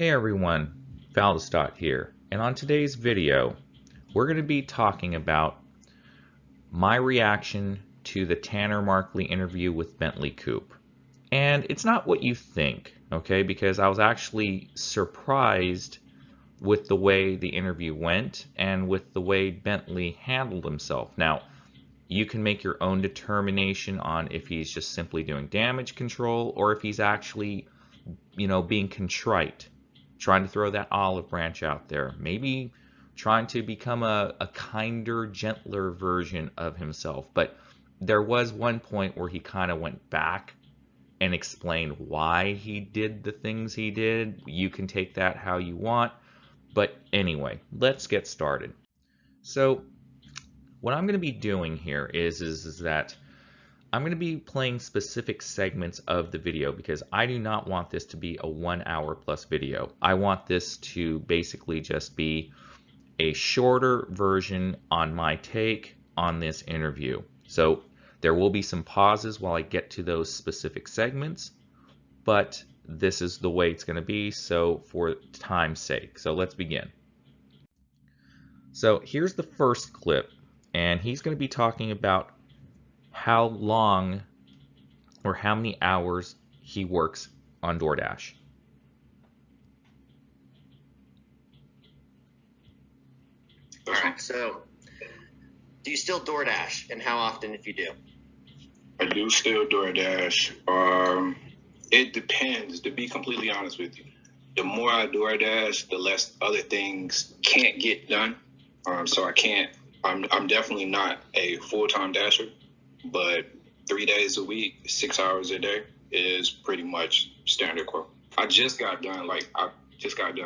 Hey everyone, Valdestot here, and on today's video we're going to be talking about my reaction to the Tanner Markley interview with Bentley Koup. And it's not what you think, okay, because I was actually surprised with the way the interview went and with the way Bentley handled himself. Now, you can make your own determination on if he's just simply doing damage control or if he's actually, being contrite, trying to throw that olive branch out there, maybe trying to become a kinder, gentler version of himself. But there was one point where he kind of went back and explained why he did the things he did. You can take that how you want. But anyway, let's get started. So what I'm going to be doing here is that I'm going to be playing specific segments of the video because I do not want this to be a 1 hour plus video. I want this to basically just be a shorter version on my take on this interview. So there will be some pauses while I get to those specific segments, but this is the way it's going to be, so for time's sake. So let's begin. So here's the first clip, and he's going to be talking about how long or how many hours he works on DoorDash. All right, so do you still DoorDash, and how often if you do? I do still DoorDash. It depends, to be completely honest with you. The more I DoorDash, the less other things can't get done. So I can't, I'm definitely not a full-time dasher, but 3 days a week, 6 hours a day is pretty much standard quo. I just got done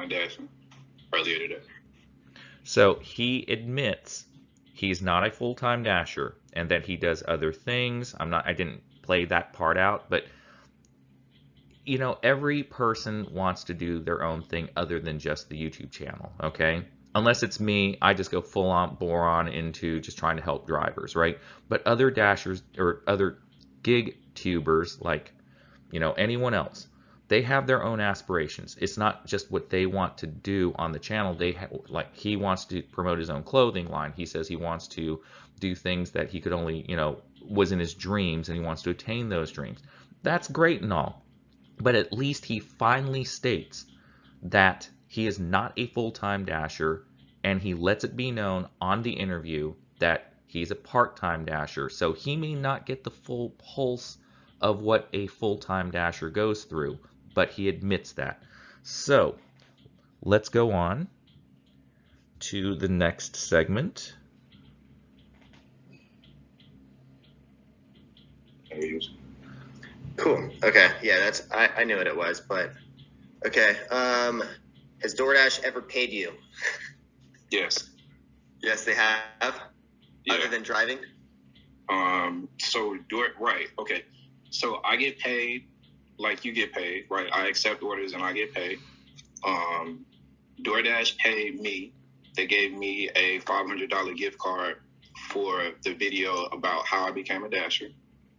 dashing earlier today. So he admits he's not a full-time dasher and that he does other things. I didn't play that part out, but every person wants to do their own thing other than just the YouTube channel, okay? Unless it's me, I just go full on bore on into just trying to help drivers, right? But other dashers or other gig tubers, like, anyone else, they have their own aspirations. It's not just what they want to do on the channel. Like, he wants to promote his own clothing line. He says he wants to do things that he could only, was in his dreams, and he wants to attain those dreams. That's great and all. But at least he finally states that he is not a full-time dasher, and he lets it be known on the interview that he's a part-time dasher. So he may not get the full pulse of what a full-time dasher goes through, but he admits that. So let's go on to the next segment. Cool. Okay. Yeah, I knew what it was, but okay. Has DoorDash ever paid you? Yes. Yes, they have. Yeah. Other than driving. Right. Okay. So I get paid like you get paid, right? I accept orders and I get paid. DoorDash paid me. They gave me a $500 gift card for the video about how I became a dasher.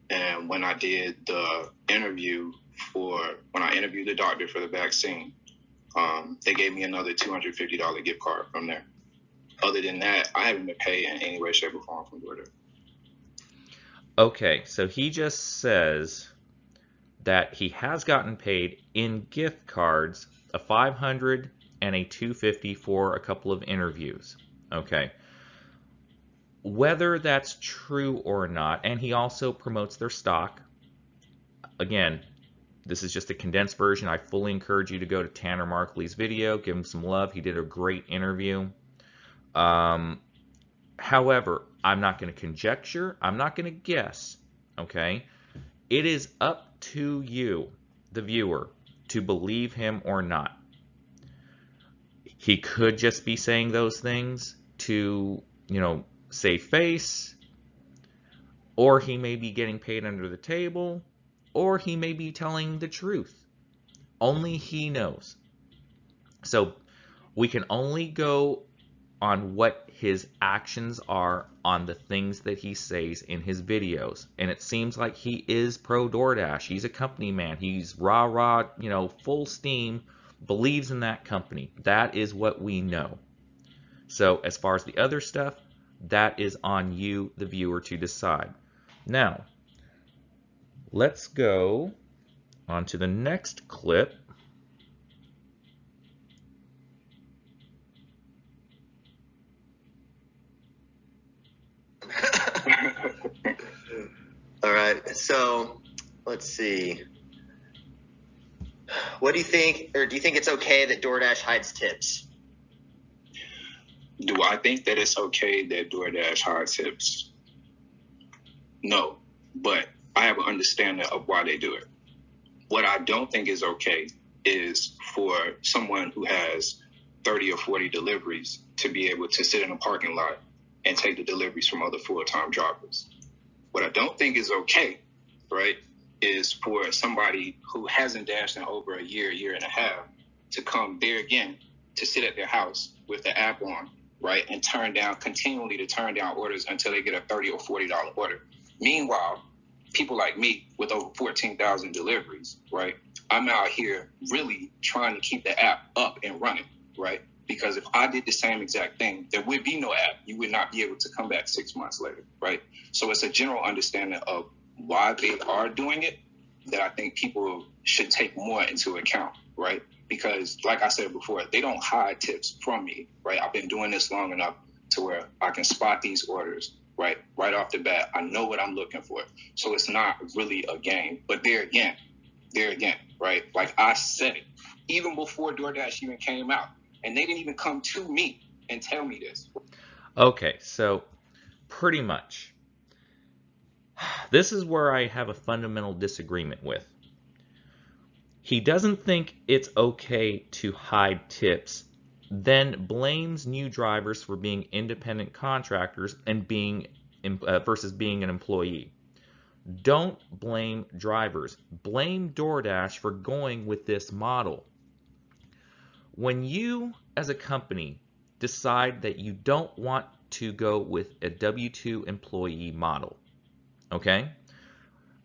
And when I did the interview when I interviewed the doctor for the vaccine, they gave me another $250 gift card from there. Other than that, I haven't been paid in any way, shape, or form from DoorDash. Okay, so he just says that he has gotten paid in gift cards, a $500 and a $250 for a couple of interviews. Okay. Whether that's true or not, and he also promotes their stock. Again, this is just a condensed version. I fully encourage you to go to Tanner Markley's video, give him some love. He did a great interview. However, I'm not going to conjecture. I'm not going to guess. Okay? It is up to you, the viewer, to believe him or not. He could just be saying those things to, save face, or he may be getting paid under the table, or he may be telling the truth. Only he knows. So we can only go on what his actions are on the things that he says in his videos. And it seems like he is pro DoorDash. He's a company man. He's rah-rah, full steam believes in that company. That is what we know. So as far as the other stuff, that is on you, the viewer, to decide. Now, let's go on to the next clip. All right, so let's see. What do you think, or do you think it's okay that DoorDash hides tips? Do I think that it's okay that DoorDash hides tips? No, but I have an understanding of why they do it. What I don't think is okay is for someone who has 30 or 40 deliveries to be able to sit in a parking lot and take the deliveries from other full-time drivers. What I don't think is okay, right, is for somebody who hasn't dashed in over a year and a half to come there again, to sit at their house with the app on, right, and continually to turn down orders until they get a $30 or $40 order. Meanwhile, people like me with over 14,000 deliveries, right, I'm out here really trying to keep the app up and running, right? Because if I did the same exact thing, there would be no app. You would not be able to come back 6 months later, right? So it's a general understanding of why they are doing it that I think people should take more into account, right? Because like I said before, they don't hide tips from me, right? I've been doing this long enough to where I can spot these orders, right? Right off the bat, I know what I'm looking for. So it's not really a game. But there again, right? Like I said it, even before DoorDash even came out, and they didn't even come to me and tell me this. Okay, so pretty much, this is where I have a fundamental disagreement with. He doesn't think it's okay to hide tips, then blames new drivers for being independent contractors and versus being an employee. Don't blame drivers. Blame DoorDash for going with this model. When you, as a company, decide that you don't want to go with a W-2 employee model, okay,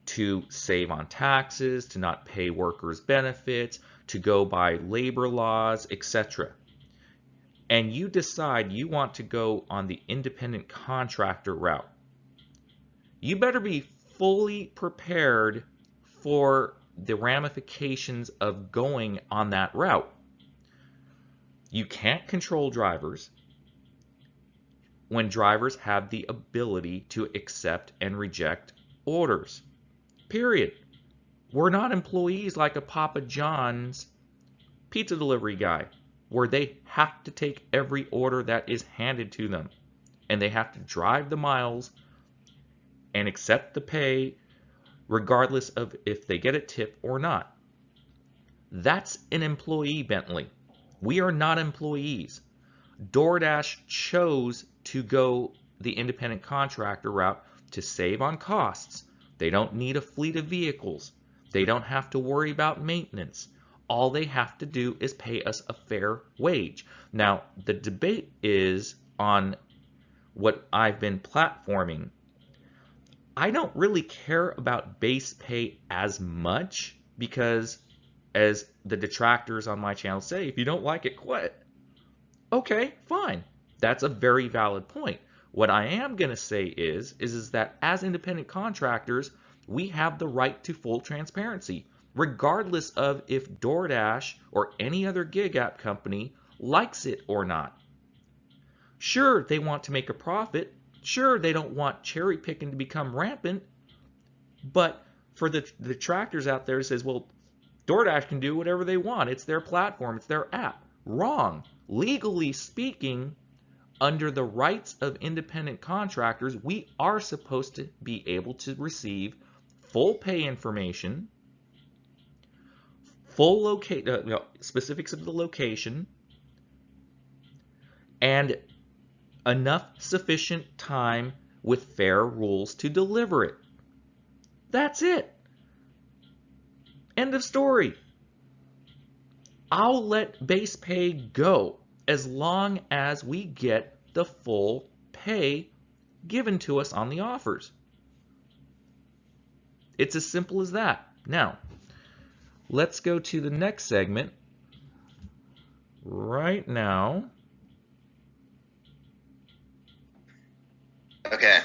to save on taxes, to not pay workers' benefits, to go by labor laws, etc., and you decide you want to go on the independent contractor route, you better be fully prepared for the ramifications of going on that route. You can't control drivers when drivers have the ability to accept and reject orders. Period. We're not employees like a Papa John's pizza delivery guy, where they have to take every order that is handed to them, and they have to drive the miles and accept the pay regardless of if they get a tip or not. That's an employee, Bentley. We are not employees. DoorDash chose to go the independent contractor route to save on costs. They don't need a fleet of vehicles. They don't have to worry about maintenance. All they have to do is pay us a fair wage. Now, the debate is on what I've been platforming. I don't really care about base pay as much because, as the detractors on my channel say, if you don't like it, quit. Okay, fine. That's a very valid point. What I am going to say is that as independent contractors, we have the right to full transparency, regardless of if DoorDash or any other gig app company likes it or not. Sure, they want to make a profit. Sure, they don't want cherry picking to become rampant. But for the detractors out there who says, well, DoorDash can do whatever they want. It's their platform. It's their app. Wrong. Legally speaking, under the rights of independent contractors, we are supposed to be able to receive full pay information, full specifics of the location, and enough sufficient time with fair rules to deliver it. That's it. End of story. I'll let base pay go as long as we get the full pay given to us on the offers. It's as simple as that. Now, let's go to the next segment, right now. Okay.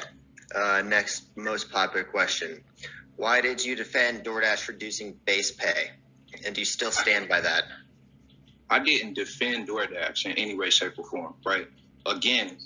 Next most popular question. Why did you defend DoorDash reducing base pay? And do you still stand by that? I didn't defend DoorDash in any way, shape, or form, right? Again,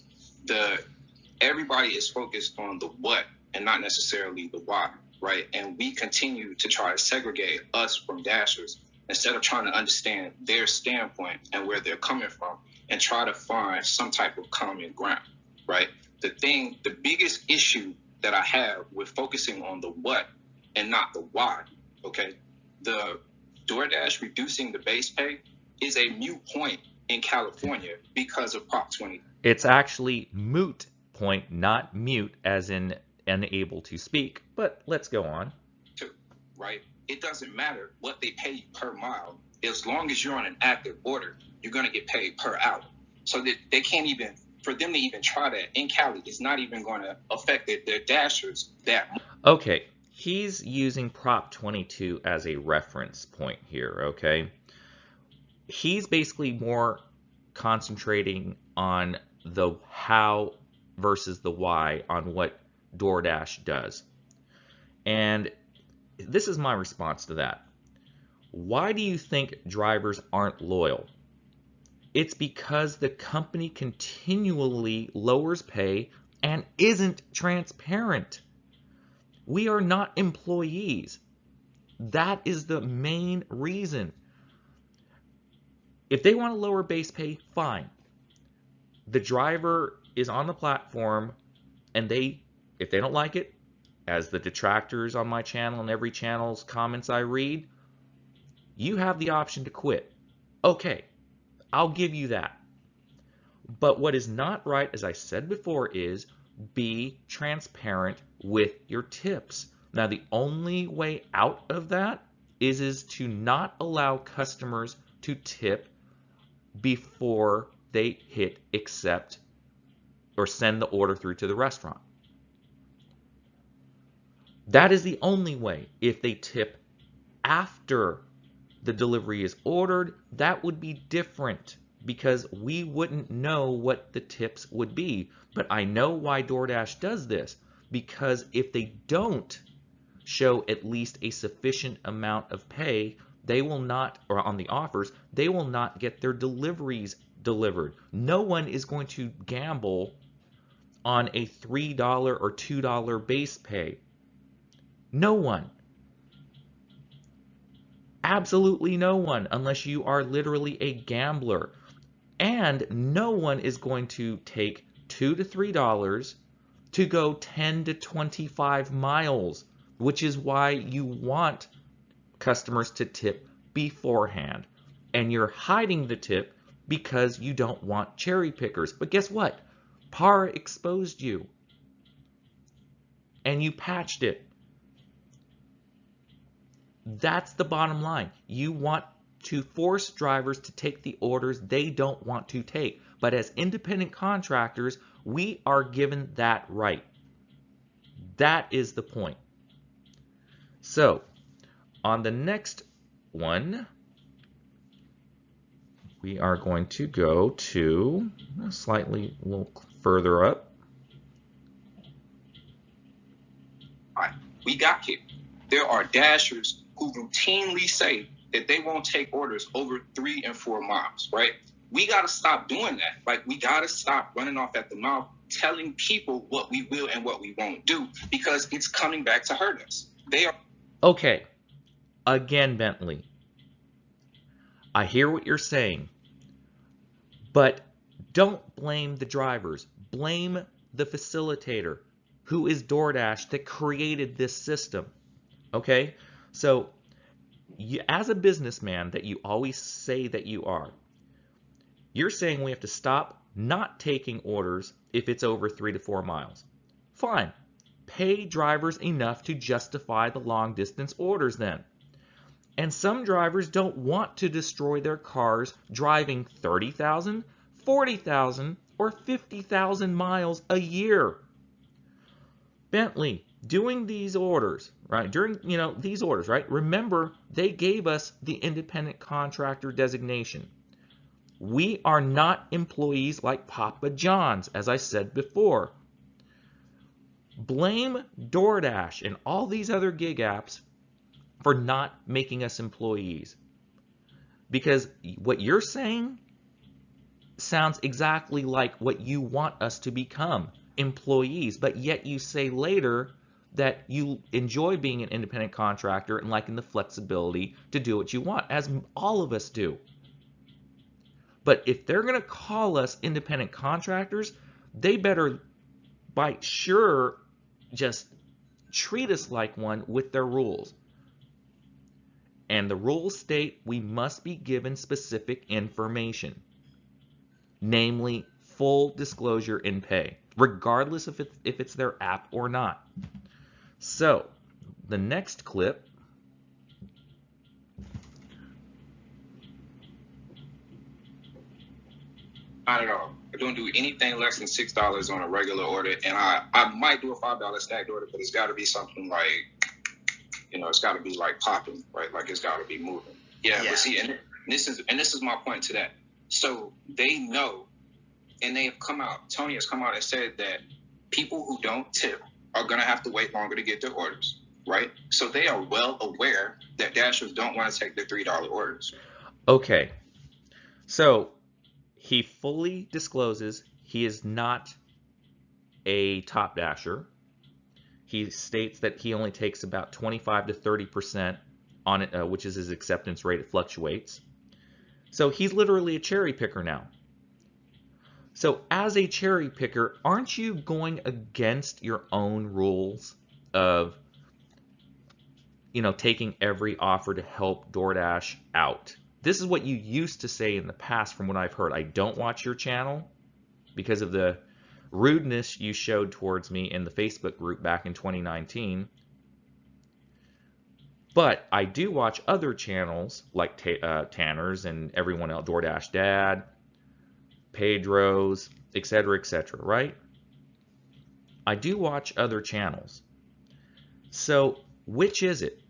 everybody is focused on the what and not necessarily the why, right? And we continue to try to segregate us from Dashers instead of trying to understand their standpoint and where they're coming from and try to find some type of common ground, right? The biggest issue that I have with focusing on the what and not the why, okay? The DoorDash reducing the base pay is a moot point in California because of Prop 20. It's actually moot point, not mute as in unable to speak, but let's go on. Right? It doesn't matter what they pay you per mile. As long as you're on an active order, you're going to get paid per hour. So that they can't even, for them to even try that in Cali, it's not even going to affect their Dashers that much. Okay, he's using Prop 22 as a reference point here, okay? He's basically more concentrating on the how versus the why on what DoorDash does. And this is my response to that. Why do you think drivers aren't loyal? It's because the company continually lowers pay and isn't transparent. We are not employees. That is the main reason. If they want to lower base pay, fine. The driver is on the platform, and if they don't like it, as the detractors on my channel and every channel's comments I read, you have the option to quit. Okay, I'll give you that. But what is not right, as I said before, is be transparent with your tips. Now, the only way out of that is to not allow customers to tip before they hit accept or send the order through to the restaurant. That is the only way. If they tip after the delivery is ordered, that would be different because we wouldn't know what the tips would be. But I know why DoorDash does this, because if they don't show at least a sufficient amount of pay, they will not, or on the offers, they will not get their deliveries delivered. No one is going to gamble on a $3 or $2 base pay. No one. Absolutely no one, unless you are literally a gambler. And no one is going to take $2 to $3 to go 10 to 25 miles, which is why you want customers to tip beforehand. And you're hiding the tip because you don't want cherry pickers. But guess what? PAR exposed you. And you patched it. That's the bottom line. You want to force drivers to take the orders they don't want to take. But as independent contractors, we are given that right. That is the point. So, on the next one, we are going to go to slightly a little further up. All right, we got here. There are Dashers who routinely say that they won't take orders over 3 and 4 miles, right? We got to stop doing that. Like, we got to stop running off at the mouth, telling people what we will and what we won't do, because it's coming back to hurt us. They are. Okay. Again, Bentley, I hear what you're saying, but don't blame the drivers. Blame the facilitator, who is DoorDash, that created this system. Okay? So, as a businessman that you always say that you are, you're saying we have to stop not taking orders if it's over 3 to 4 miles. Fine. Pay drivers enough to justify the long distance orders then. And some drivers don't want to destroy their cars driving 30,000, 40,000, or 50,000 miles a year. Bentley, doing these orders, right? During, these orders, right? Remember, they gave us the independent contractor designation. We are not employees like Papa John's, as I said before. Blame DoorDash and all these other gig apps for not making us employees. Because what you're saying sounds exactly like what you want us to become, employees, but yet you say later that you enjoy being an independent contractor and liking the flexibility to do what you want, as all of us do. But if they're going to call us independent contractors, they better, by sure, just treat us like one with their rules. And the rules state we must be given specific information, namely full disclosure in pay, regardless if it's their app or not. So, the next clip. Not at all. I don't do anything less than $6 on a regular order, and I might do a $5 stacked order, but it's got to be something like, it's got to be like popping, right? Like it's got to be moving. Yeah. But see, and this is my point to that. So they know, and they have come out. Tony has come out and said that people who don't tip are going to have to wait longer to get their orders, right? So they are well aware that Dashers don't want to take their $3 orders. Okay. So he fully discloses he is not a top dasher. He states that he only takes about 25 to 30% on it, which is his acceptance rate. It fluctuates. So he's literally a cherry picker now. So as a cherry picker, aren't you going against your own rules of, taking every offer to help DoorDash out? This is what you used to say in the past from what I've heard. I don't watch your channel because of the rudeness you showed towards me in the Facebook group back in 2019. But I do watch other channels like Tanner's and everyone else, DoorDash Dad, Pedro's, etc., right? I do watch other channels. So which is it?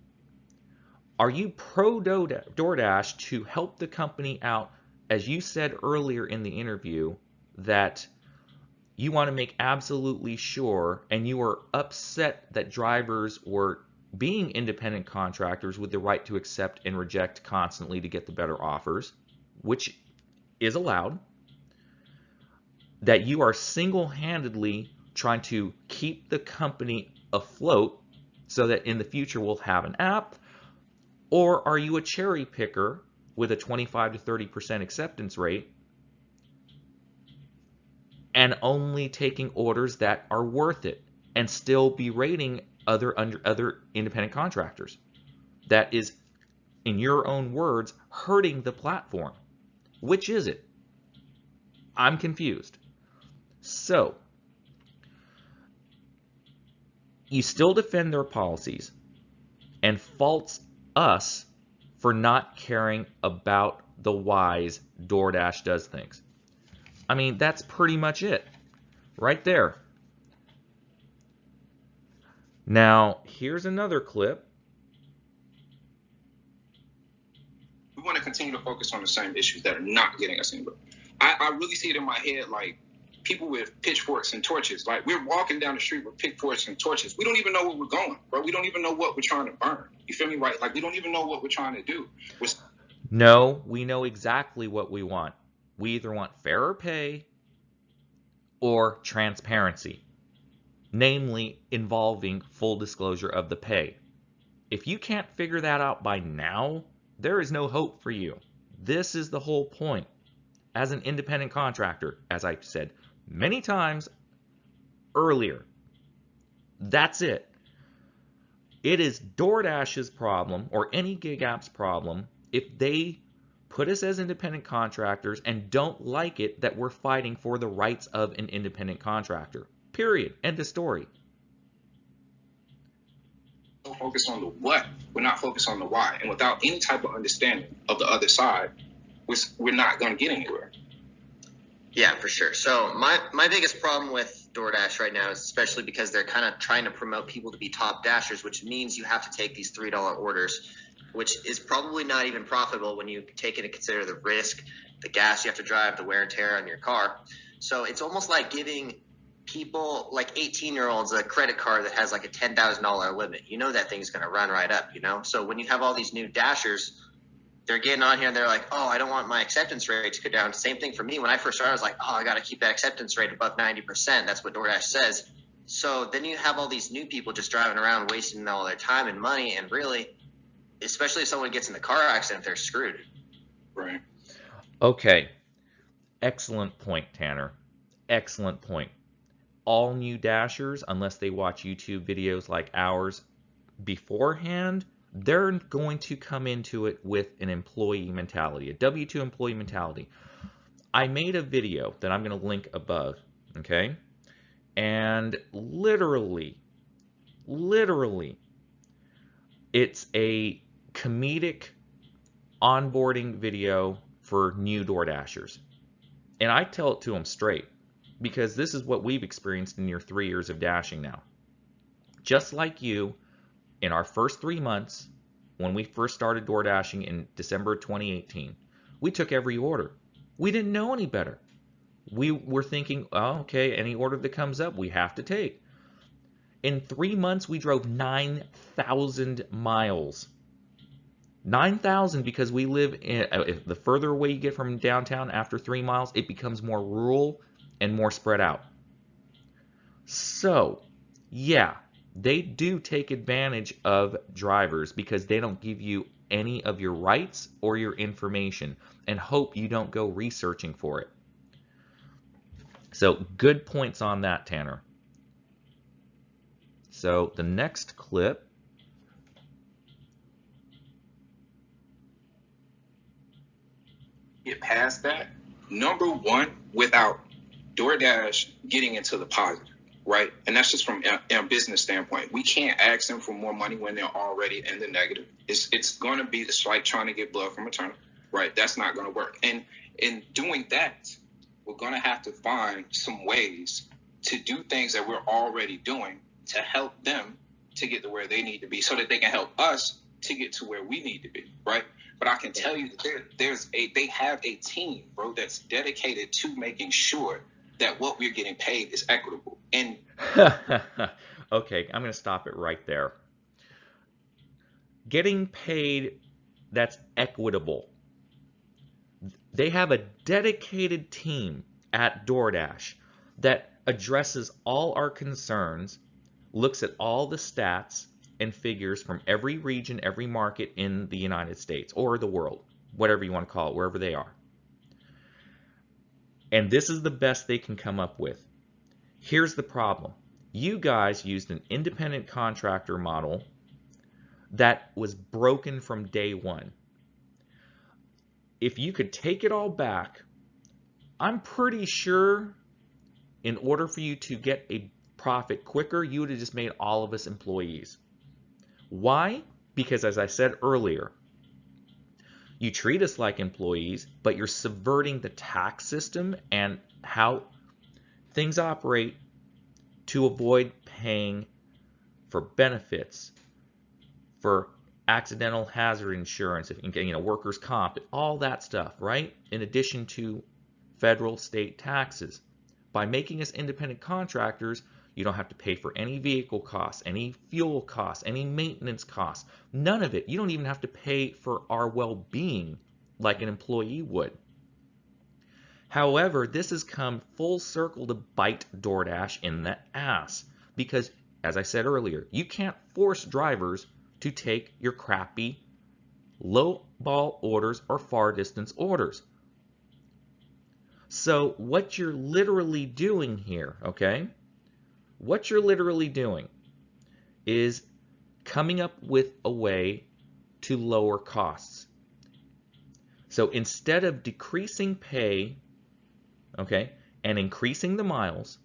Are you pro DoorDash to help the company out, as you said earlier in the interview, that you want to make absolutely sure, and you were upset that drivers were being independent contractors with the right to accept and reject constantly to get the better offers, which is allowed, that you are single-handedly trying to keep the company afloat so that in the future we'll have an app? Or are you a cherry picker with a 25 to 30% acceptance rate and only taking orders that are worth it and still berating other independent contractors? That is, in your own words, hurting the platform. Which is it? I'm confused. So, you still defend their policies and faults us for not caring about the whys DoorDash does things. I mean, that's pretty much it right there. Now, here's another clip. We want to continue to focus on the same issues that are not getting us anywhere. I really see it in my head like people with pitchforks and torches. Like, we're walking down the street with pitchforks and torches. We don't even know where we're going, bro. We don't even know what we're trying to burn. You feel me, right? Like, we don't even know what we're trying to do. No, we know exactly what we want. We either want fairer pay or transparency, namely involving full disclosure of the pay. If you can't figure that out by now, there is no hope for you. This is the whole point. As an independent contractor, as I said many times earlier, that's it. It is DoorDash's problem, or any gig app's problem, if they put us as independent contractors and don't like it that we're fighting for the rights of an independent contractor. Period. End of story. We're focused on the what. We're not focused on the why. And without any type of understanding of the other side, we're not going to get anywhere. Yeah, for sure. So my biggest problem with DoorDash right now is especially because they're kind of trying to promote people to be top dashers, which means you have to take these $3 orders. which is probably not even profitable when you take into consider the risk, the gas you have to drive, the wear and tear on your car. So it's almost like giving people like 18-year-olds a credit card that has like a $10,000 limit. You know that thing's going to run right up, you know? So when you have all these new Dashers, they're getting on here and they're like, oh, I don't want my acceptance rate to go down. Same thing for me. When I first started, I was like, oh, I got to keep that acceptance rate above 90%. That's what DoorDash says. So then you have all these new people just driving around wasting all their time and money, and really, especially if someone gets in the car accident, they're screwed. Right. Okay. Excellent point, Tanner. Excellent point. All new Dashers, unless they watch YouTube videos like ours beforehand, they're going to come into it with an employee mentality, a W-2 employee mentality. I made a video that I'm going to link above, okay? And literally, it's a comedic onboarding video for new DoorDashers. And I tell it to them straight, because this is what we've experienced in your 3 years of dashing now. Just like you, in our first 3 months, when we first started DoorDashing in December 2018, we took every order. We didn't know any better. We were thinking, oh, okay, any order that comes up, we have to take. In 3 months, we drove 9,000 miles. 9,000, because we live in, the further away you get from downtown after 3 miles, it becomes more rural and more spread out. So, yeah, they do take advantage of drivers because they don't give you any of your rights or your information and hope you don't go researching for it. So, good points on that, Tanner. So, the next clip. Get past that. Number one, without DoorDash getting into the positive, right? And that's just from a business standpoint. We can't ask them for more money when they're already in the negative. It's going to be it's like trying to get blood from a turnip, right? That's not going to work. And in doing that, we're going to have to find some ways to do things that we're already doing to help them to get to where they need to be so that they can help us to get to where we need to be, right? But I can tell you that they have a team, bro, that's dedicated to making sure that what we're getting paid is equitable. And okay, I'm going to stop it right there. Getting paid that's equitable. They have a dedicated team at DoorDash that addresses all our concerns, looks at all the stats and figures from every region, every market in the United States or the world, whatever you want to call it, wherever they are. And this is the best they can come up with. Here's the problem. You guys used an independent contractor model that was broken from day one. If you could take it all back, I'm pretty sure in order for you to get a profit quicker, you would have just made all of us employees. Why? Because as I said earlier, you treat us like employees, but you're subverting the tax system and how things operate to avoid paying for benefits, for accidental hazard insurance, workers' comp, all that stuff, right? In addition to federal, state taxes. By making us independent contractors, you don't have to pay for any vehicle costs, any fuel costs, any maintenance costs, none of it. You don't even have to pay for our well-being like an employee would. However, this has come full circle to bite DoorDash in the ass because, as I said earlier, you can't force drivers to take your crappy low-ball orders or far-distance orders. So what you're literally doing here, okay? What you're literally doing is coming up with a way to lower costs. So instead of decreasing pay, okay, and increasing the miles,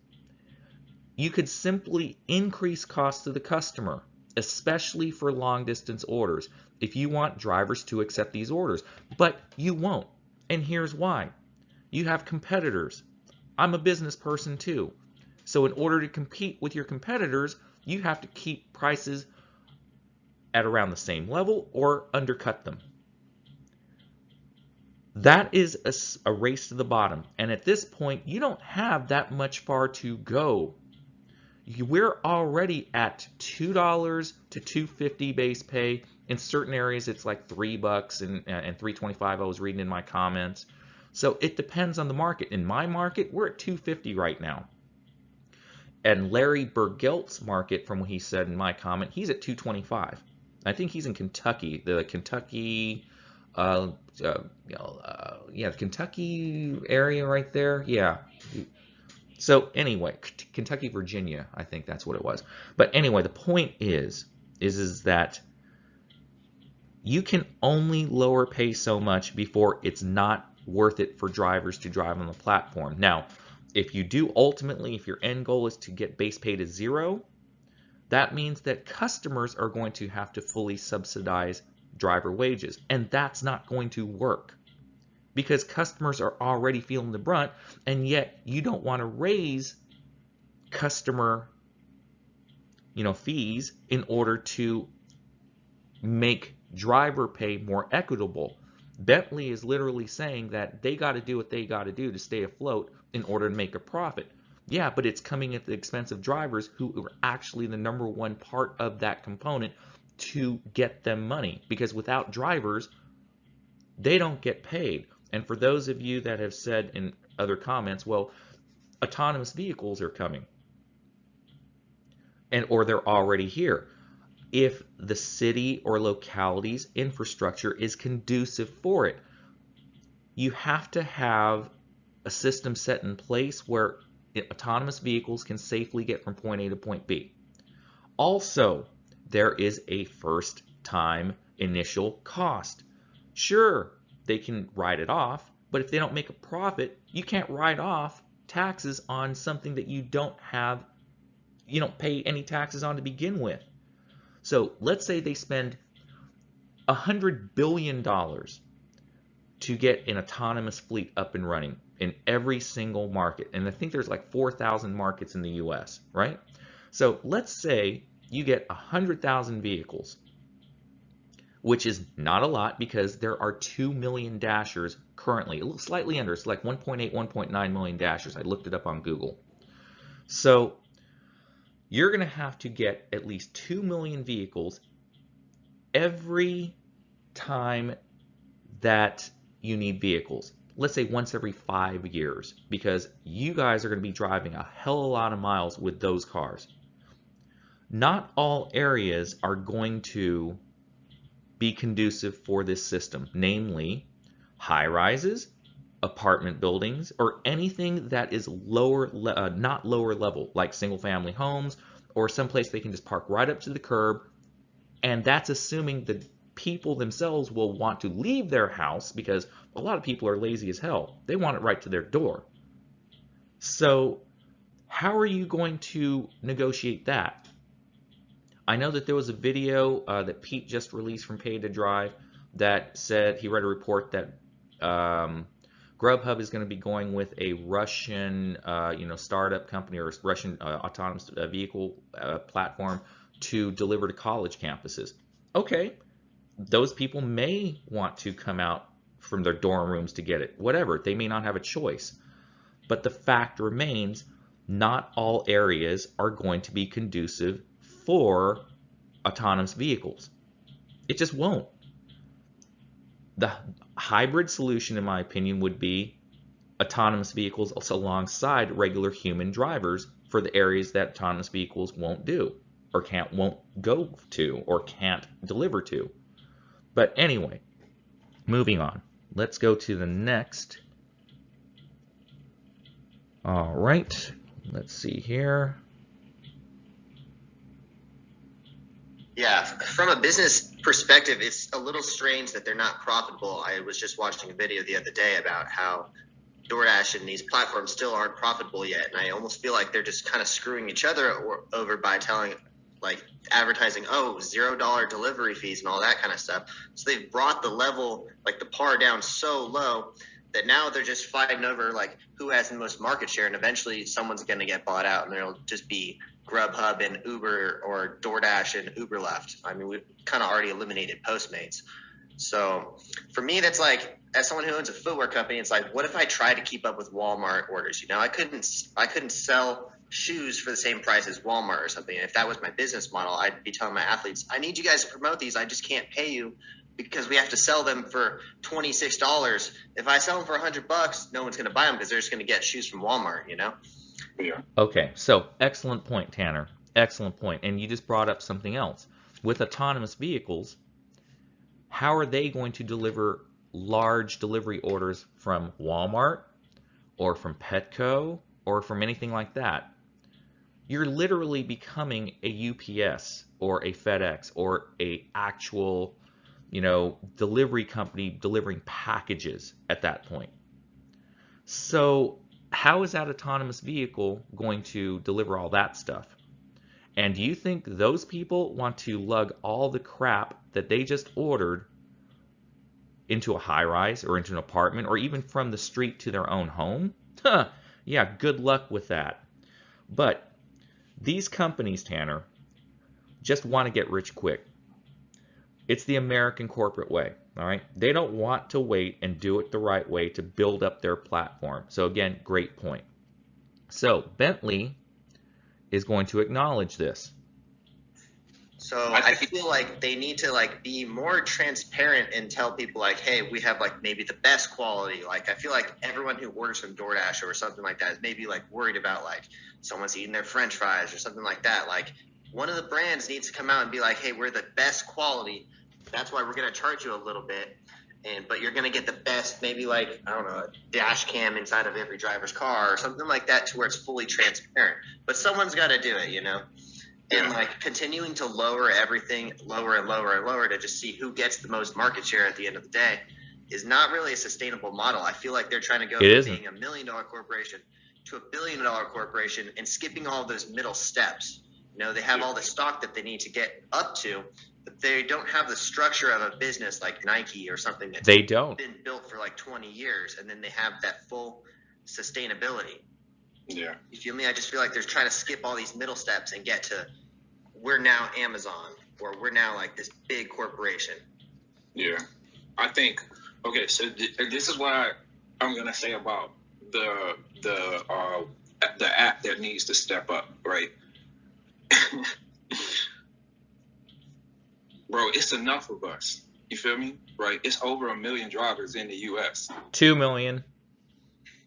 you could simply increase costs to the customer, especially for long distance orders, if you want drivers to accept these orders. But you won't. And here's why. You have competitors. I'm a business person too. So in order to compete with your competitors, you have to keep prices at around the same level or undercut them. That is a race to the bottom. And at this point, you don't have that much far to go. We're already at $2 to $2.50 base pay. In certain areas, it's like $3 and $3.25. I was reading in my comments. So it depends on the market. In my market, we're at $2.50 right now. And Larry Bergelt's market, from what he said in my comment, he's at $2.25. I think he's in Kentucky, the Kentucky, the Kentucky area right there. Yeah. So anyway, Kentucky, Virginia, I think that's what it was. But anyway, the point is that you can only lower pay so much before it's not worth it for drivers to drive on the platform. Now, if you do ultimately, if your end goal is to get base pay to zero, that means that customers are going to have to fully subsidize driver wages, and that's not going to work because customers are already feeling the brunt, and yet you don't want to raise customer fees in order to make driver pay more equitable. Bentley is literally saying that they got to do what they got to do to stay afloat in order to make a profit. Yeah, but it's coming at the expense of drivers who are actually the number one part of that component to get them money, because without drivers, they don't get paid. And for those of you that have said in other comments, well, autonomous vehicles are coming, or they're already here. If the city or locality's infrastructure is conducive for it, you have to have a system set in place where autonomous vehicles can safely get from point A to point B. Also, there is a first time initial cost. Sure, they can write it off, but if they don't make a profit, you can't write off taxes on something that you don't pay any taxes on to begin with. So let's say they spend $100 billion to get an autonomous fleet up and running in every single market. And I think there's like 4,000 markets in the US, right? So let's say you get 100,000 vehicles, which is not a lot because there are 2 million dashers currently, a little slightly under, it's like 1.8, 1.9 million dashers. I looked it up on Google. So you're going to have to get at least 2 million vehicles every time that you need vehicles. Let's say once every 5 years, because you guys are going to be driving a hell of a lot of miles with those cars. Not all areas are going to be conducive for this system, namely high rises, apartment buildings, or anything that is not lower level, like single family homes, or someplace they can just park right up to the curb. And that's assuming the people themselves will want to leave their house, because a lot of people are lazy as hell. They want it right to their door. So how are you going to negotiate that? I know that there was a video that Pete just released from Pay to Drive that said he read a report that Grubhub is going to be going with a Russian, startup company or Russian autonomous vehicle platform to deliver to college campuses. Okay, those people may want to come out from their dorm rooms to get it. Whatever, they may not have a choice. But the fact remains, not all areas are going to be conducive for autonomous vehicles. It just won't. The hybrid solution, in my opinion, would be autonomous vehicles alongside regular human drivers for the areas that autonomous vehicles won't do, or won't go to, or can't deliver to. But anyway, moving on. Let's go to the next. All right, let's see here. Yeah, from a business perspective, it's a little strange that they're not profitable. I was just watching a video the other day about how DoorDash and these platforms still aren't profitable yet, and I almost feel like they're just kind of screwing each other over by advertising, $0 delivery fees and all that kind of stuff. So they've brought the level, like the par down so low that now they're just fighting over like who has the most market share, and eventually someone's going to get bought out, and there'll just be Grubhub and Uber or DoorDash and Uber left. I mean, we've kind of already eliminated Postmates. So for me, that's like, as someone who owns a footwear company, it's like, what if I tried to keep up with Walmart orders? You know, I couldn't sell shoes for the same price as Walmart or something. And if that was my business model, I'd be telling my athletes, I need you guys to promote these. I just can't pay you because we have to sell them for $26. If I sell them for $100, no one's going to buy them because they're just going to get shoes from Walmart, you know? Yeah. Okay, so excellent point, Tanner. Excellent point. And you just brought up something else. With autonomous vehicles, how are they going to deliver large delivery orders from Walmart or from Petco or from anything like that? You're literally becoming a UPS or a FedEx or a actual, delivery company delivering packages at that point. So how is that autonomous vehicle going to deliver all that stuff? And do you think those people want to lug all the crap that they just ordered into a high-rise or into an apartment or even from the street to their own home? Yeah, good luck with that. But these companies, Tanner, just want to get rich quick. It's the American corporate way, all right? They don't want to wait and do it the right way to build up their platform. So again, great point. So Bentley is going to acknowledge this. So I feel like they need to like be more transparent and tell people like, hey, we have like maybe the best quality. Like I feel like everyone who orders from DoorDash or something like that is maybe like worried about like someone's eating their French fries or something like that. Like one of the brands needs to come out and be like, hey, we're the best quality. That's why we're going to charge you a little bit. But you're going to get the best, maybe like, I don't know, a dash cam inside of every driver's car or something like that to where it's fully transparent. But someone's got to do it, you know? And like continuing to lower everything lower and lower and lower to just see who gets the most market share at the end of the day is not really a sustainable model. I feel like they're trying to go from being $1 million corporation to $1 billion corporation and skipping all of those middle steps. You know, they have all the stock that they need to get up to, but they don't have the structure of a business like Nike or something that's been built for like 20 years, and then they have that full sustainability. Yeah. You feel me? I just feel like they're trying to skip all these middle steps and get to we're now Amazon or we're now like this big corporation. Yeah. I think, okay, so this is what I'm going to say about the app that needs to step up, right? Bro, it's enough of us. You feel me? Right? It's over 1 million drivers in the U.S. 2 million.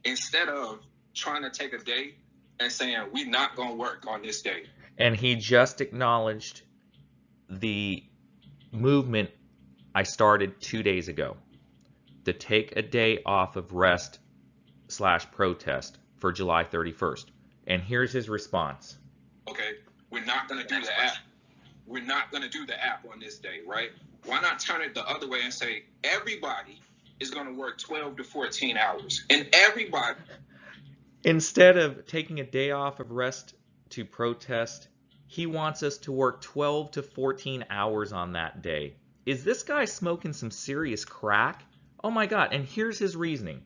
Instead of trying to take a day and saying, we're not going to work on this day. And he just acknowledged the movement I started 2 days ago to take a day off of rest/protest for July 31st. And here's his response. Okay, we're not going to do the app. We're not going to do the app on this day, right? Why not turn it the other way and say everybody is going to work 12 to 14 hours, and everybody. Instead of taking a day off of rest to protest, he wants us to work 12 to 14 hours on that day. Is this guy smoking some serious crack? Oh my God, and here's his reasoning.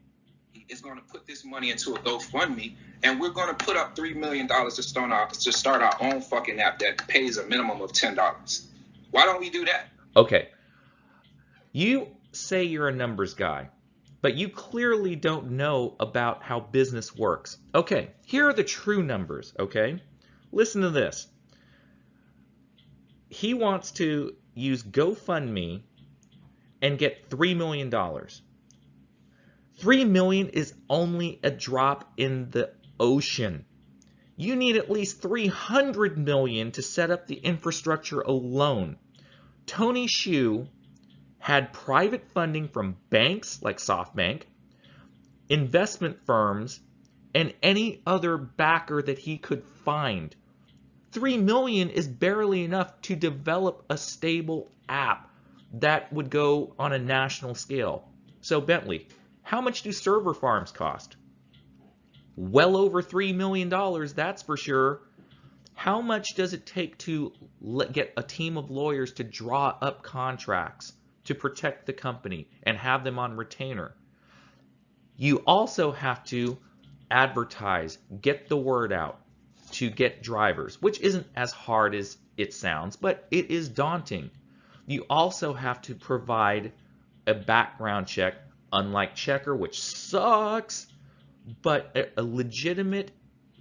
Is going to put this money into a GoFundMe, and we're going to put up $3 million to start our own fucking app that pays a minimum of $10. Why don't we do that? Okay. You say you're a numbers guy, but you clearly don't know about how business works. Okay, here are the true numbers, okay? Listen to this. He wants to use GoFundMe and get $3 million. $3 million is only a drop in the ocean. You need at least $300 million to set up the infrastructure alone. Tony Hsieh had private funding from banks like SoftBank, investment firms, and any other backer that he could find. $3 million is barely enough to develop a stable app that would go on a national scale. So Bentley, how much do server farms cost? Well over $3 million, that's for sure. How much does it take to get a team of lawyers to draw up contracts to protect the company and have them on retainer? You also have to advertise, get the word out to get drivers, which isn't as hard as it sounds, but it is daunting. You also have to provide a background check, unlike Checker, which sucks, but a legitimate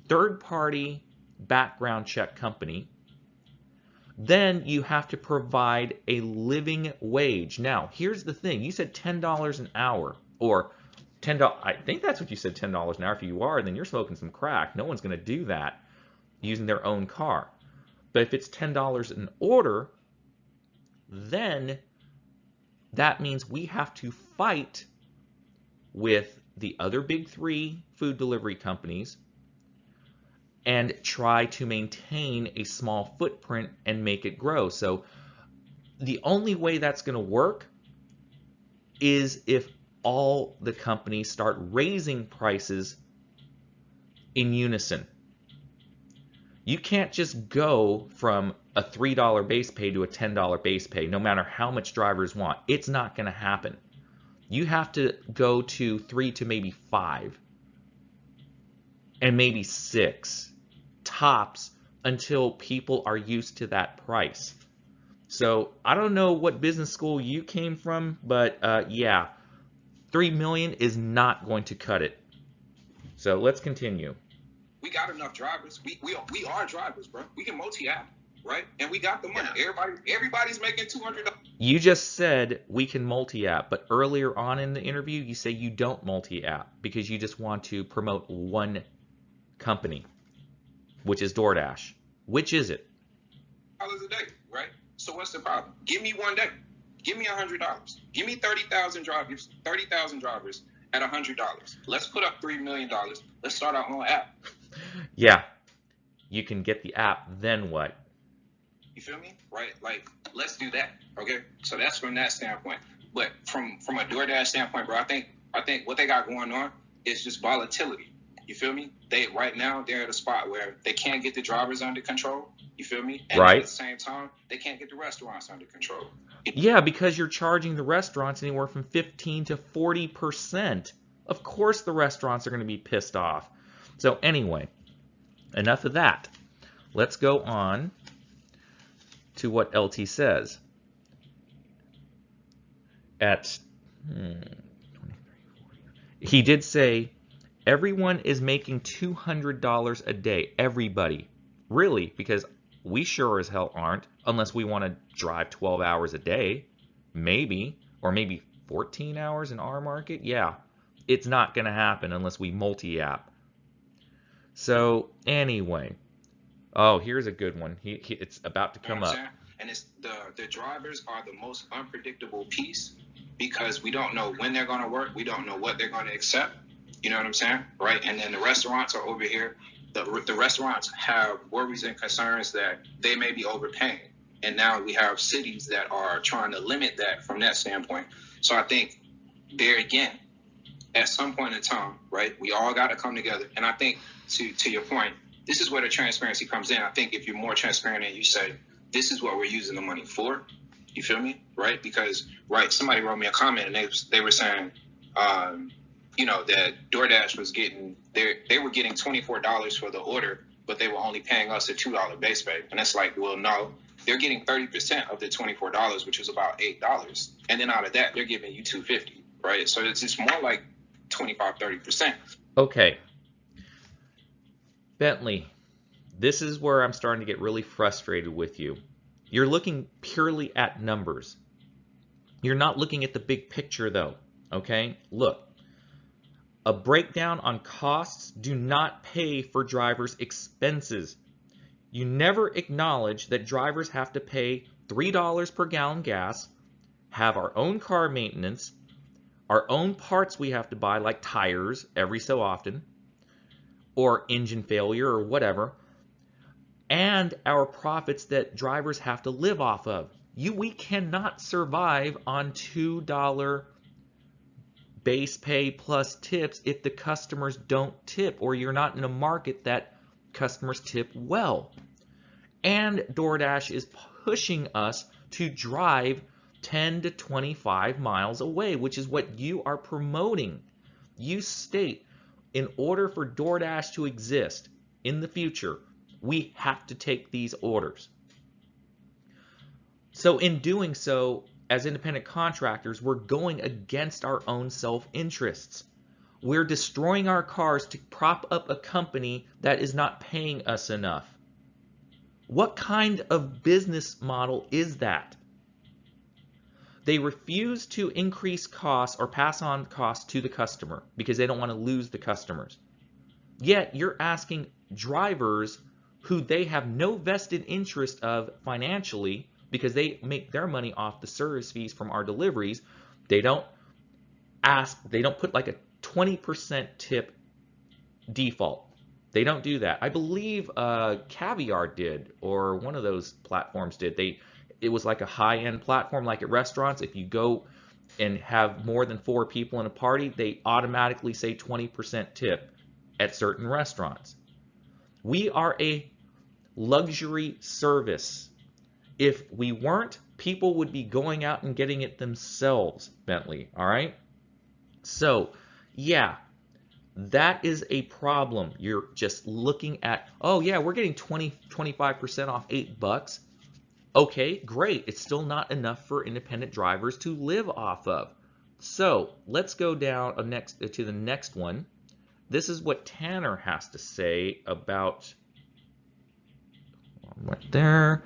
third-party background check company. Then you have to provide a living wage. Now, here's the thing. You said $10 an hour, or $10. I think that's what you said, $10 an hour. If you are, then you're smoking some crack. No one's going to do that using their own car. But if it's $10 an order, then that means we have to fight with the other big three food delivery companies and try to maintain a small footprint and make it grow. So the only way that's going to work is if all the companies start raising prices in unison. You can't just go from a $3 base pay to a $10 base pay, no matter how much drivers want. It's not going to happen. You have to go to 3 to maybe 5 and maybe 6 tops until people are used to that price. So I don't know what business school you came from, but yeah, 3 million is not going to cut it. So let's continue. We got enough drivers. We are drivers, bro. We can multi-app, right? And we got the money. Everybody's making $200. You just said we can multi-app, but earlier on in the interview, you say you don't multi-app because you just want to promote one company, which is DoorDash. Which is it? $100 a day, right? So what's the problem? Give me one day. Give me $100. Give me 30,000 drivers. 30,000 drivers at $100. Let's put up $3 million. Let's start our own app. Yeah, you can get the app. Then what? You feel me? Right? Like, let's do that. Okay. So that's from that standpoint. But from a DoorDash standpoint, bro, I think what they got going on is just volatility. You feel me? Right now they're at a spot where they can't get the drivers under control. You feel me? And right. At the same time, they can't get the restaurants under control. Yeah, because you're charging the restaurants anywhere from 15 to 40%. Of course the restaurants are going to be pissed off. So anyway, enough of that. Let's go on to what LT says. He did say everyone is making $200 a day. Everybody. Really, because we sure as hell aren't, unless we want to drive 12 hours a day, maybe, or maybe 14 hours in our market. Yeah, it's not going to happen unless we multi-app. So anyway, oh, here's a good one. It's about to come up. And it's the drivers are the most unpredictable piece because we don't know when they're going to work. We don't know what they're going to accept. You know what I'm saying? Right? And then the restaurants are over here. The restaurants have worries and concerns that they may be overpaying. And now we have cities that are trying to limit that from that standpoint. So I think there again, at some point in time, right, we all got to come together. And I think to your point, this is where the transparency comes in. I think if you're more transparent and you say, this is what we're using the money for, you feel me? Right? Because, right, somebody wrote me a comment and they were saying, you know, that DoorDash was getting, they were getting $24 for the order, but they were only paying us a $2 base pay. And it's like, well, no, they're getting 30% of the $24, which is about $8. And then out of that, they're giving you $2.50, right? So it's more like 25, 30%. Okay. Bentley, this is where I'm starting to get really frustrated with you. You're looking purely at numbers. You're not looking at the big picture, though, okay? Look, a breakdown on costs do not pay for drivers' expenses. You never acknowledge that drivers have to pay $3 per gallon gas, have our own car maintenance, our own parts we have to buy, like tires every so often, or engine failure or whatever, and our profits that drivers have to live off of. We cannot survive on $2 base pay plus tips if the customers don't tip, or you're not in a market that customers tip well. And DoorDash is pushing us to drive 10 to 25 miles away, which is what you are promoting. you state, in order for DoorDash to exist in the future, we have to take these orders. So in doing so, as independent contractors, we're going against our own self-interests. We're destroying our cars to prop up a company that is not paying us enough. What kind of business model is that? They refuse to increase costs or pass on costs to the customer because they don't want to lose the customers. Yet you're asking drivers who they have no vested interest of financially, because they make their money off the service fees from our deliveries. They don't put like a 20% tip default. They don't do that. I believe Caviar did, or one of those platforms did. It was like a high-end platform, like at restaurants. If you go and have more than 4 people in a party, they automatically say 20% tip at certain restaurants. We are a luxury service. If we weren't, people would be going out and getting it themselves, Bentley, all right? So, yeah, that is a problem. You're just looking at, oh yeah, we're getting 25% off $8. Okay, great. It's still not enough for independent drivers to live off of. So, let's go down to the next one. This is what Tanner has to say about right there.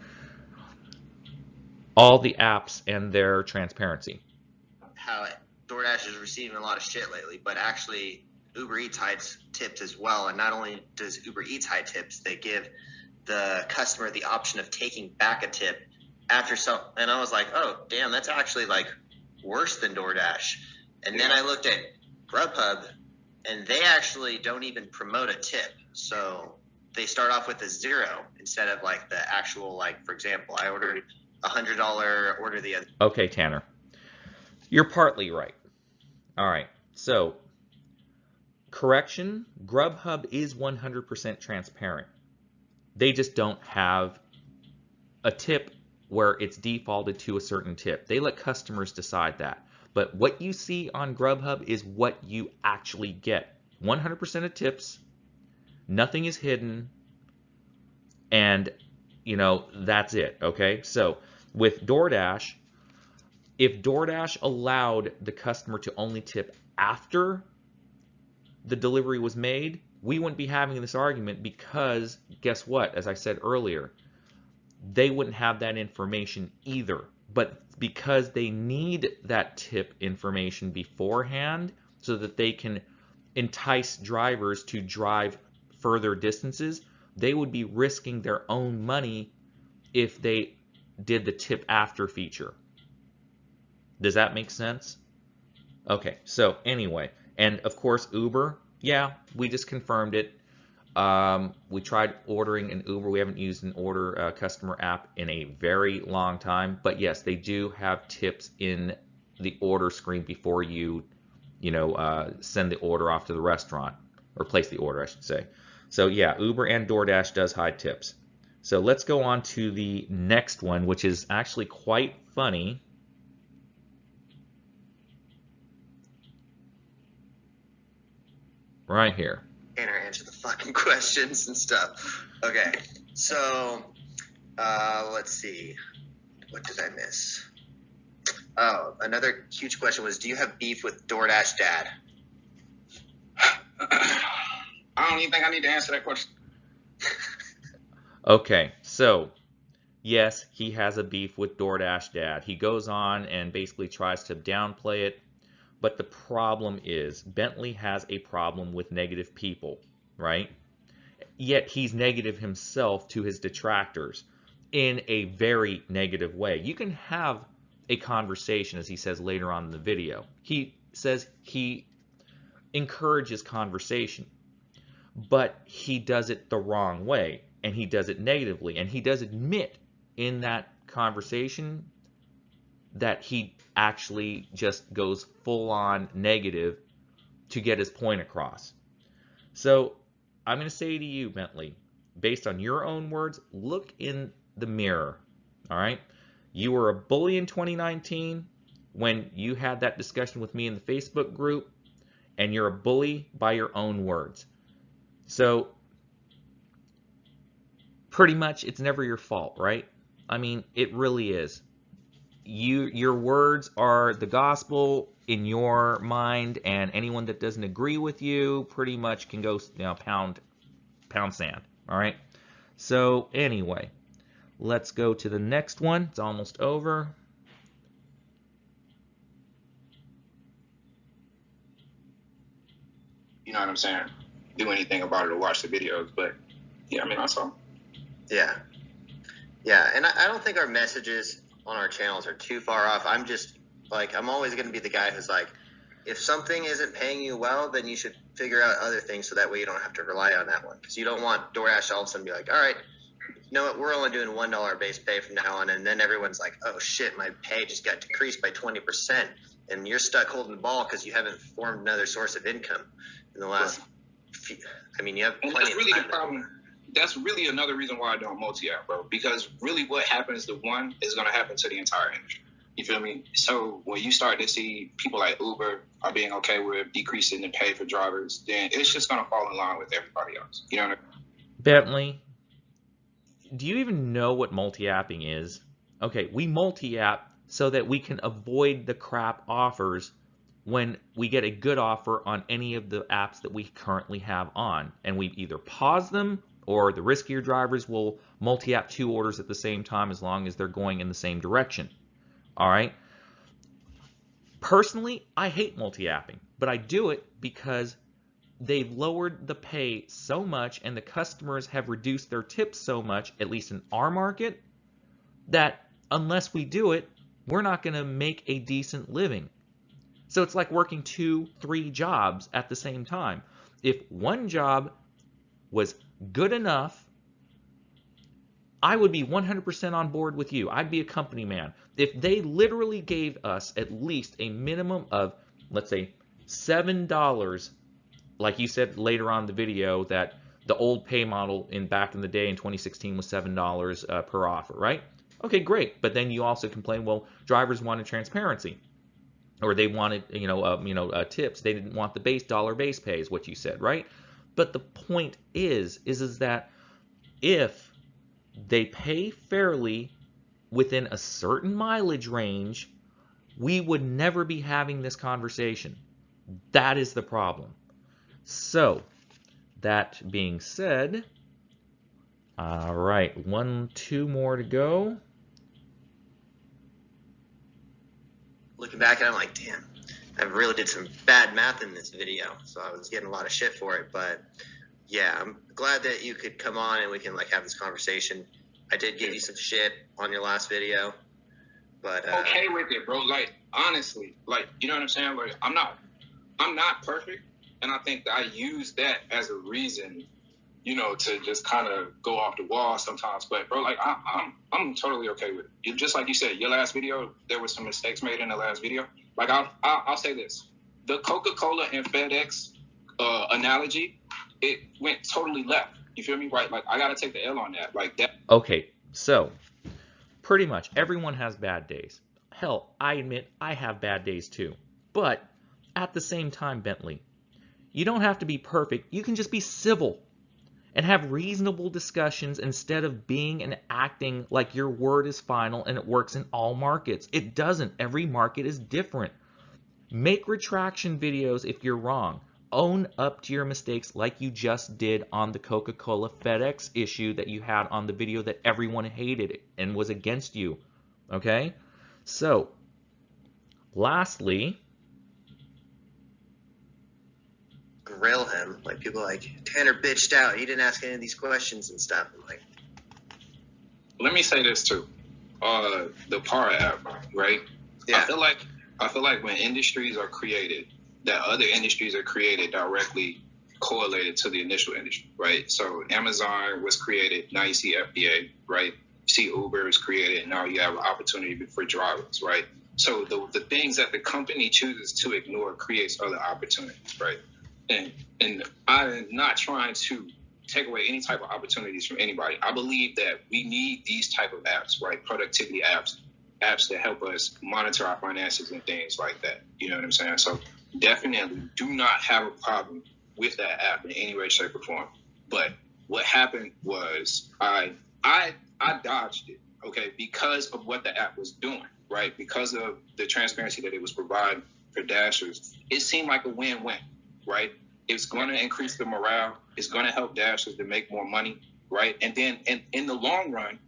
All the apps and their transparency. How DoorDash is receiving a lot of shit lately, but actually Uber Eats hides tips as well. And not only does Uber Eats hide tips, they give the customer the option of taking back a tip after some. And I was like, oh, damn, that's actually like worse than DoorDash. And then I looked at Grubhub, and they actually don't even promote a tip. So they start off with a 0 instead of like the actual, like, for example, I ordered $100 order the other. Okay, Tanner, you're partly right. All right, so correction, Grubhub is 100% transparent. They just don't have a tip where it's defaulted to a certain tip. They let customers decide that. But what you see on Grubhub is what you actually get. 100% of tips, nothing is hidden, and that's it, okay? So with DoorDash, if DoorDash allowed the customer to only tip after the delivery was made, we wouldn't be having this argument, because guess what? As I said earlier, they wouldn't have that information either. But because they need that tip information beforehand so that they can entice drivers to drive further distances, they would be risking their own money if they did the tip after feature. Does that make sense? Okay, so anyway, and of course Uber, yeah, we just confirmed it. We tried ordering an Uber. We haven't used an order customer app in a very long time, but yes, they do have tips in the order screen before you send the order off to the restaurant, or place the order, I should say. So yeah, Uber and DoorDash does hide tips. So let's go on to the next one, which is actually quite funny. Right here. Tanner answer the fucking questions and stuff. Okay, so let's see. What did I miss? Oh, another huge question was, do you have beef with DoorDash Dad? I don't even think I need to answer that question. Okay, so yes, he has a beef with DoorDash Dad. He goes on and basically tries to downplay it. But the problem is, Bentley has a problem with negative people, right? Yet he's negative himself to his detractors in a very negative way. You can have a conversation, as he says later on in the video. He says he encourages conversation, but he does it the wrong way, and he does it negatively, and he does admit in that conversation that he actually just goes full-on negative to get his point across. So I'm going to say to you, Bentley, based on your own words, look in the mirror, all right? You were a bully in 2019 when you had that discussion with me in the Facebook group, and you're a bully by your own words. So pretty much it's never your fault, right? I mean, it really is. Your words are the gospel in your mind, and anyone that doesn't agree with you pretty much can go, pound sand. All right. So anyway, let's go to the next one. It's almost over. You know what I'm saying? Do anything about it or watch the videos, but yeah, I mean, that's all. Yeah. Yeah, and I don't think our messages on our channels are too far off. I'm just like, I'm always going to be the guy who's like, if something isn't paying you well, then you should figure out other things so that way you don't have to rely on that one. Because you don't want DoorDash all of a sudden be like, all right, you know what, we're only doing $1 base pay from now on. And then everyone's like, oh shit, my pay just got decreased by 20%. And you're stuck holding the ball because you haven't formed another source of income in the last few, I mean, you have plenty that's really of time. the problem. That's really another reason why I don't multi-app, bro. Because really what happens to one is going to happen to the entire industry. You feel me? So when you start to see people like Uber are being okay with decreasing the pay for drivers, then it's just going to fall in line with everybody else. You know what I mean? Bentley, do you even know what multi-apping is? Okay, we multi-app so that we can avoid the crap offers when we get a good offer on any of the apps that we currently have on. And we either pause them, or the riskier drivers will multi-app 2 orders at the same time as long as they're going in the same direction. All right? Personally, I hate multi-apping, but I do it because they've lowered the pay so much and the customers have reduced their tips so much, at least in our market, that unless we do it, we're not going to make a decent living. So it's like working 2-3 jobs at the same time. If one job was good enough, I would be 100% on board with you. I'd be a company man. If they literally gave us at least a minimum of, let's say, $7, like you said later on in the video, that the old pay model back in the day in 2016 was $7 per offer, right? Okay, great. But then you also complain, well, drivers wanted transparency, or they wanted, tips. They didn't want the dollar base pay, is what you said, right? But the point is that if they pay fairly within a certain mileage range, we would never be having this conversation. That is the problem. So, that being said, all right, 2 more to go. Looking back at it, I'm like, damn, I really did some bad math in this video, so I was getting a lot of shit for it. But yeah, I'm glad that you could come on and we can like have this conversation. I did give you some shit on your last video, but okay with it, bro. Like honestly, like you know what I'm saying. Like I'm not perfect, and I think that I use that as a reason, to just kind of go off the wall sometimes. But bro, like I'm totally okay with it. Just like you said, your last video, there were some mistakes made in the last video. Like I'll say this: the Coca-Cola and FedEx analogy, it went totally left. You feel me? Right? Like I gotta take the L on that. Like that. Okay, so pretty much everyone has bad days. Hell, I admit I have bad days too. But at the same time, Bentley, you don't have to be perfect. You can just be civil and have reasonable discussions instead of being and acting like your word is final and it works in all markets. It doesn't. Every market is different. Make retraction videos if you're wrong. Own up to your mistakes like you just did on the Coca-Cola FedEx issue that you had on the video that everyone hated and was against you. Okay? So, lastly, grill him. Like people are like, Tanner bitched out. He didn't ask any of these questions and stuff. I'm like, let me say this too. The Para app, right? yeah. I feel like when industries are created, that other industries are created directly correlated to the initial industry, right? So Amazon was created, now you see FBA, right? You see Uber is created, now you have an opportunity for drivers, right? So the things that the company chooses to ignore creates other opportunities, right? And I'm not trying to take away any type of opportunities from anybody. I believe that we need these type of apps, right? Productivity apps that help us monitor our finances and things like that. You know what I'm saying? So definitely do not have a problem with that app in any way, shape, or form. But what happened was I dodged it, okay, because of what the app was doing, right? Because of the transparency that it was providing for Dashers, it seemed like a win-win, right? It's going to increase the morale. It's going to help Dashers to make more money, right? And then in the long run,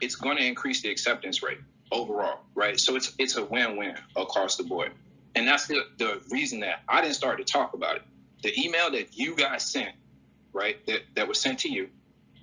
it's going to increase the acceptance rate overall, right? So it's a win-win across the board. And that's the reason that I didn't start to talk about it. The email that you guys sent, right, that was sent to you,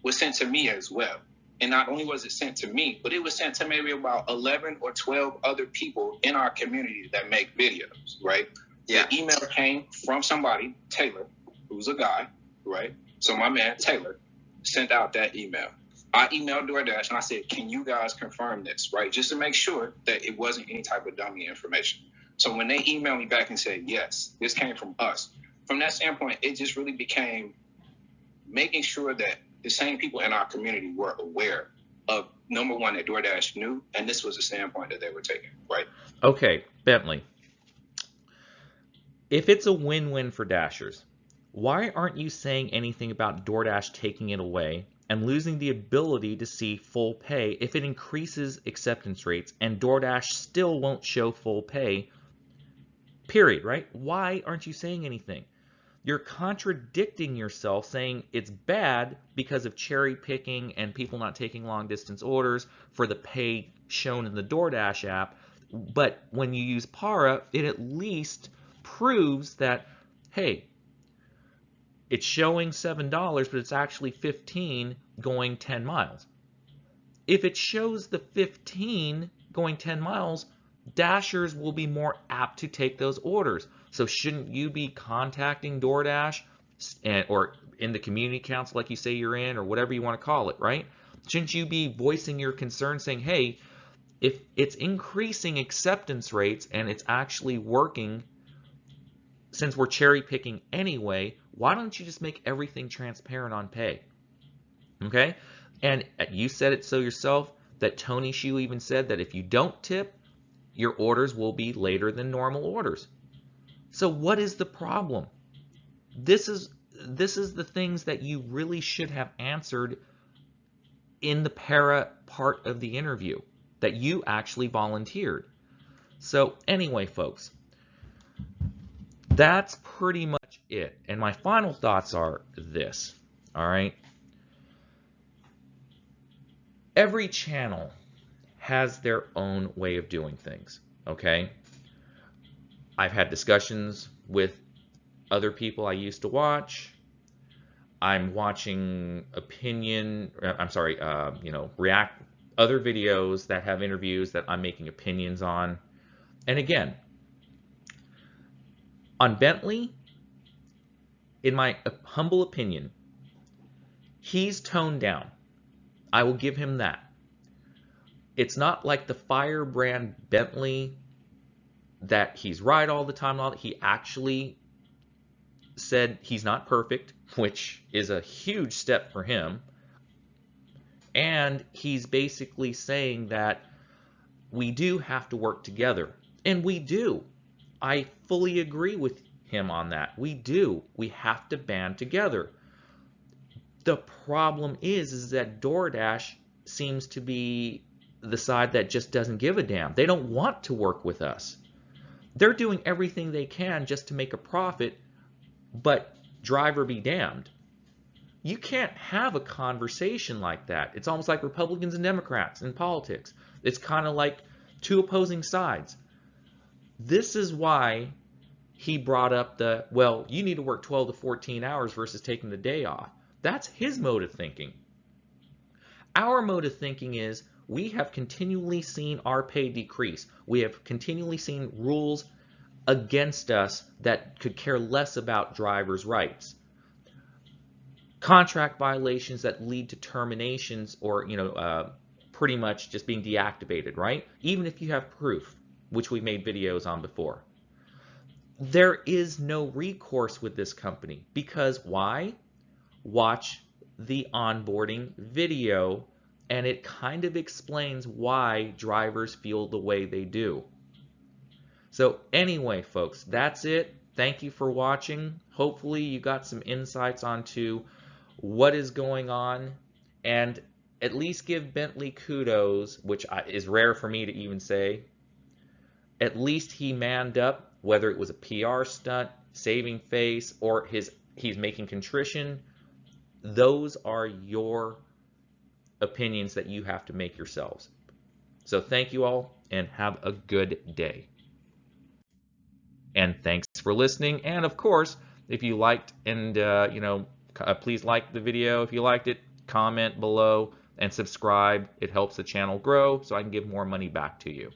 was sent to me as well. And not only was it sent to me, but it was sent to maybe about 11 or 12 other people in our community that make videos, right? Yeah. The email came from somebody, Taylor, who's a guy, right? So my man, Taylor, sent out that email. I emailed DoorDash and I said, can you guys confirm this, right? Just to make sure that it wasn't any type of dummy information. So when they emailed me back and said, yes, this came from us, from that standpoint, it just really became making sure that the same people in our community were aware of, number one, that DoorDash knew, and this was the standpoint that they were taking, right? Okay, Bentley. If it's a win-win for Dashers, why aren't you saying anything about DoorDash taking it away and losing the ability to see full pay if it increases acceptance rates and DoorDash still won't show full pay, period, right? Why aren't you saying anything? You're contradicting yourself, saying it's bad because of cherry picking and people not taking long distance orders for the pay shown in the DoorDash app. But when you use Para, it at least proves that, hey, it's showing $7, but it's actually $15 going 10 miles. If it shows the 15 going 10 miles, Dashers will be more apt to take those orders. So shouldn't you be contacting DoorDash or in the community council like you say you're in, or whatever you want to call it, right? Shouldn't you be voicing your concern saying, hey, if it's increasing acceptance rates and it's actually working, since we're cherry picking anyway, why don't you just make everything transparent on pay? Okay? And you said it so yourself, that Tony Shu even said that if you don't tip, your orders will be later than normal orders. So what is the problem? This is the things that you really should have answered in the para part of the interview that you actually volunteered. So anyway, folks, that's pretty much it. And my final thoughts are this, all right? Every channel has their own way of doing things, okay? I've had discussions with other people I used to watch. I'm watching react other videos that have interviews that I'm making opinions on. And again, on Bentley, in my humble opinion, he's toned down. I will give him that. It's not like the firebrand Bentley that he's right all the time. He actually said he's not perfect, which is a huge step for him. And he's basically saying that we do have to work together. And we do. I fully agree with him on that. We do. We have to band together. The problem is that DoorDash seems to be the side that just doesn't give a damn. They don't want to work with us. They're doing everything they can just to make a profit, but driver be damned. You can't have a conversation like that. It's almost like Republicans and Democrats in politics. It's kind of like two opposing sides. This is why he brought up well, you need to work 12 to 14 hours versus taking the day off. That's his mode of thinking. Our mode of thinking is we have continually seen our pay decrease. We have continually seen rules against us that could care less about drivers' rights. Contract violations that lead to terminations or, pretty much just being deactivated, right? Even if you have proof, which we made videos on before. There is no recourse with this company because why? Watch the onboarding video and it kind of explains why drivers feel the way they do. So anyway, folks, that's it. thank you for watching. Hopefully you got some insights onto what is going on, and at least give Bentley kudos, which is rare for me to even say. At least he manned up, whether it was a PR stunt, saving face, or he's making contrition. Those are your opinions that you have to make yourselves. So thank you all, and have a good day. And thanks for listening. And of course, if you liked, and please like the video if you liked it, comment below and subscribe. It helps the channel grow so I can give more money back to you.